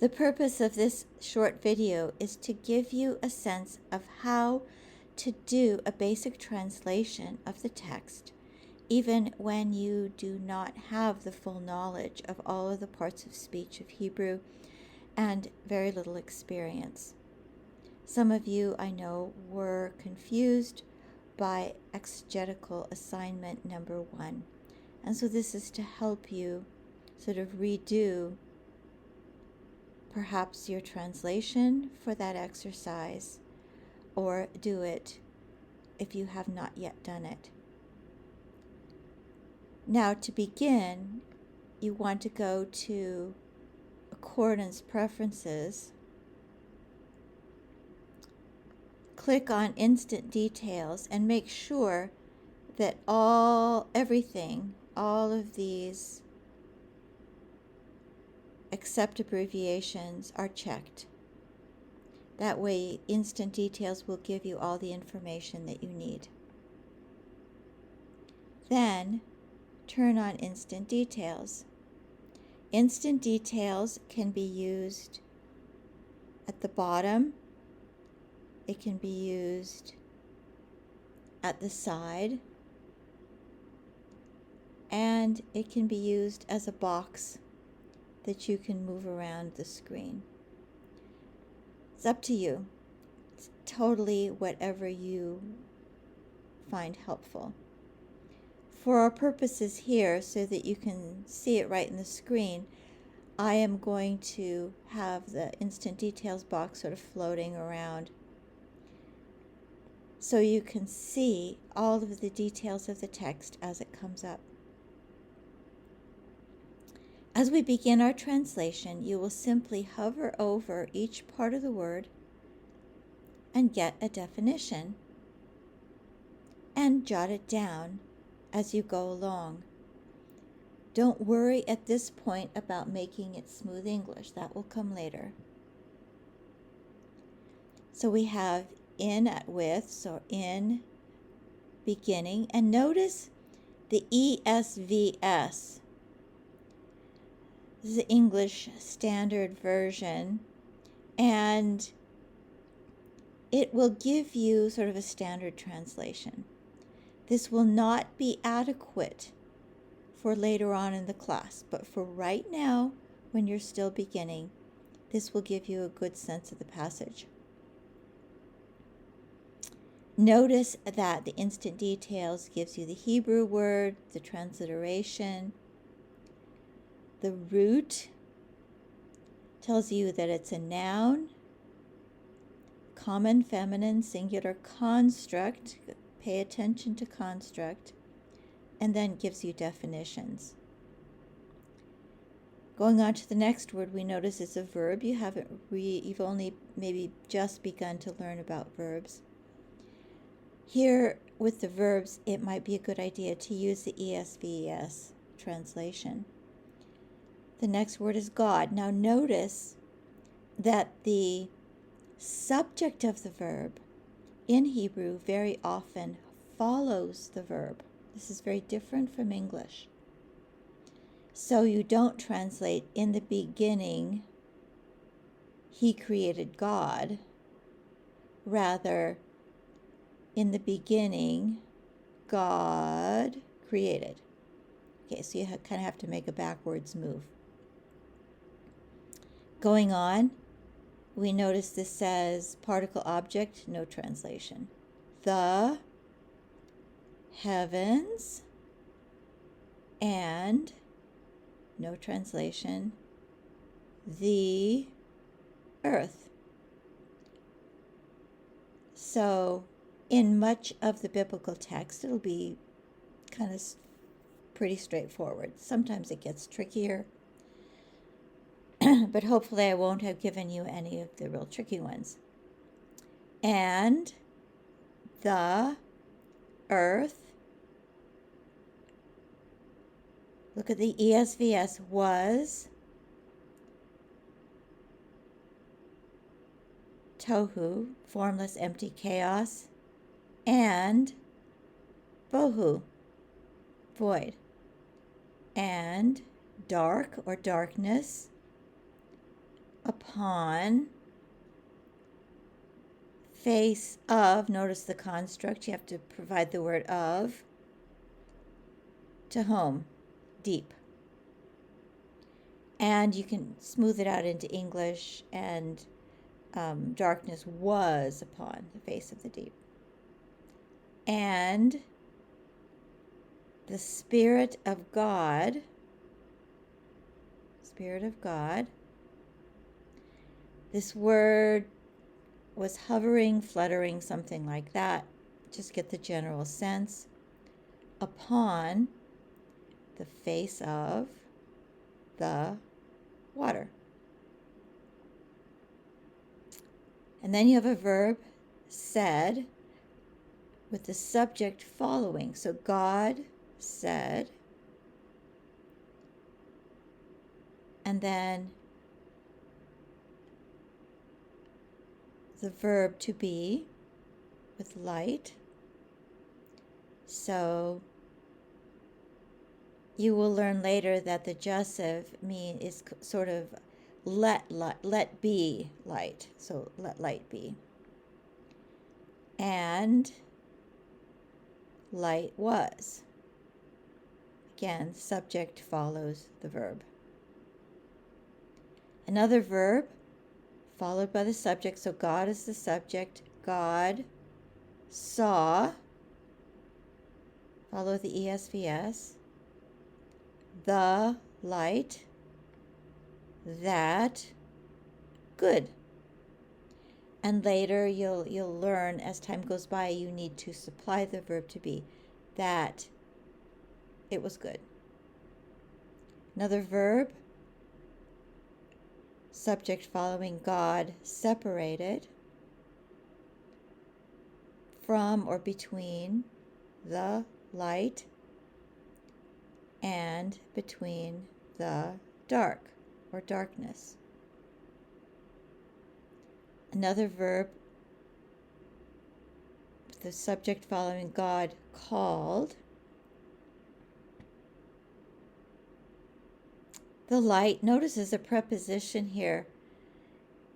The purpose of this short video is to give you a sense of how to do a basic translation of the text, even when you do not have the full knowledge of all of the parts of speech of Hebrew and very little experience. Some of you, I know, were confused by exegetical assignment number 1. And so this is to help you sort of redo perhaps your translation for that exercise, or do it if you have not yet done it. Now, to begin, you want to go to Accordance Preferences, click on Instant Details, and make sure that everything, all of these except abbreviations are checked. That way, Instant Details will give you all the information that you need. Then, turn on Instant Details. Instant Details can be used at the bottom. It can be used at the side. And it can be used as a box that you can move around the screen. It's up to you. It's totally whatever you find helpful. For our purposes here, so that you can see it right in the screen, I am going to have the Instant Details box sort of floating around so you can see all of the details of the text as it comes up. As we begin our translation, you will simply hover over each part of the word and get a definition and jot it down as you go along. Don't worry at this point about making it smooth English. That will come later. So we have in at with, so in, beginning, and notice the ESVS. This is the English Standard Version, and it will give you sort of a standard translation. This will not be adequate for later on in the class, but for right now, when you're still beginning, this will give you a good sense of the passage. Notice that the Instant Details gives you the Hebrew word, the transliteration. The root tells you that it's a noun, common, feminine, singular construct. Pay attention to construct, and then gives you definitions. Going on to the next word, we notice it's a verb. You've only maybe just begun to learn about verbs. Here, with the verbs, it might be a good idea to use the ESVS translation. The next word is God. Now notice that the subject of the verb in Hebrew very often follows the verb. This is very different from English. So you don't translate in the beginning, He created God. Rather, in the beginning, God created. Okay, so you kind of have to make a backwards move. Going on, we notice this says particle object, no translation. The heavens and, no translation, the earth. So in much of the biblical text, it'll be kind of pretty straightforward. Sometimes it gets trickier, but hopefully I won't have given you any of the real tricky ones. And the earth, look at the ESVS, was tohu, formless, empty, chaos, and bohu, void, and dark or darkness, upon, face of, notice the construct, you have to provide the word of, to home, deep. And you can smooth it out into English, and darkness was upon the face of the deep. And the Spirit of God, this word was hovering, fluttering, something like that. Just get the general sense. Upon the face of the water. And then you have a verb, said, with the subject following. So God said, and then the verb to be with light. So you will learn later that the jussive is sort of let be light. So let light be. And light was. Again, subject follows the verb. Another verb followed by the subject. So God is the subject. God saw. Follow the ESVS. The light. That good. And later you'll learn, as time goes by, you need to supply the verb to be, that it was good. Another verb, subject following God, separated from or between the light and between the dark or darkness. Another verb, the subject following God, called the light. Notice there's a preposition here.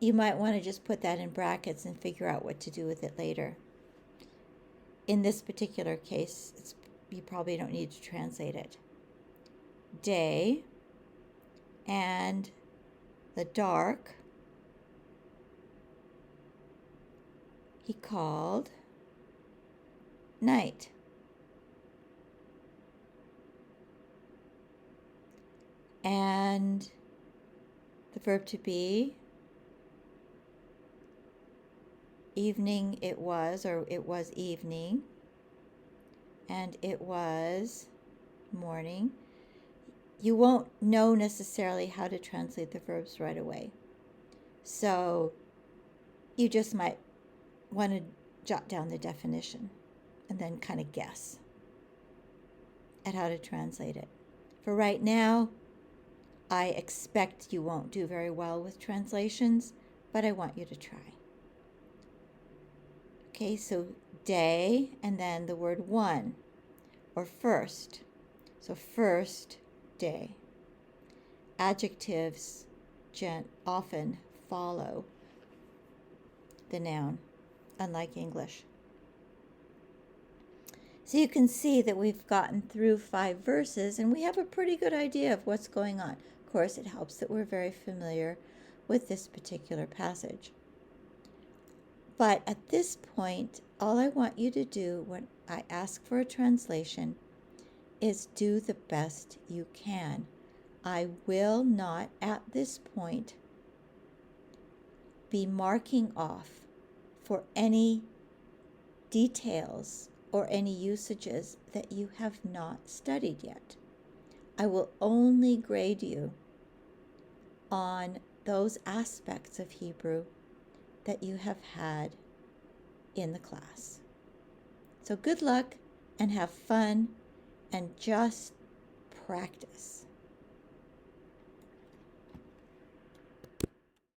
You might want to just put that in brackets and figure out what to do with it later. In this particular case, you probably don't need to translate it. Day and the dark he called night. And the verb to be, evening it was, or it was evening, and it was morning. You won't know necessarily how to translate the verbs right away. So you just might want to jot down the definition and then kind of guess at how to translate it. For right now, I expect you won't do very well with translations, but I want you to try. Okay, so day, and then the word one, or first. So first day. Adjectives often follow the noun, unlike English. So you can see that we've gotten through 5 verses, and we have a pretty good idea of what's going on. Of course, it helps that we're very familiar with this particular passage. But at this point, all I want you to do when I ask for a translation is do the best you can. I will not, at this point, be marking off for any details or any usages that you have not studied yet. I will only grade you on those aspects of Hebrew that you have had in the class. So good luck and have fun and just practice.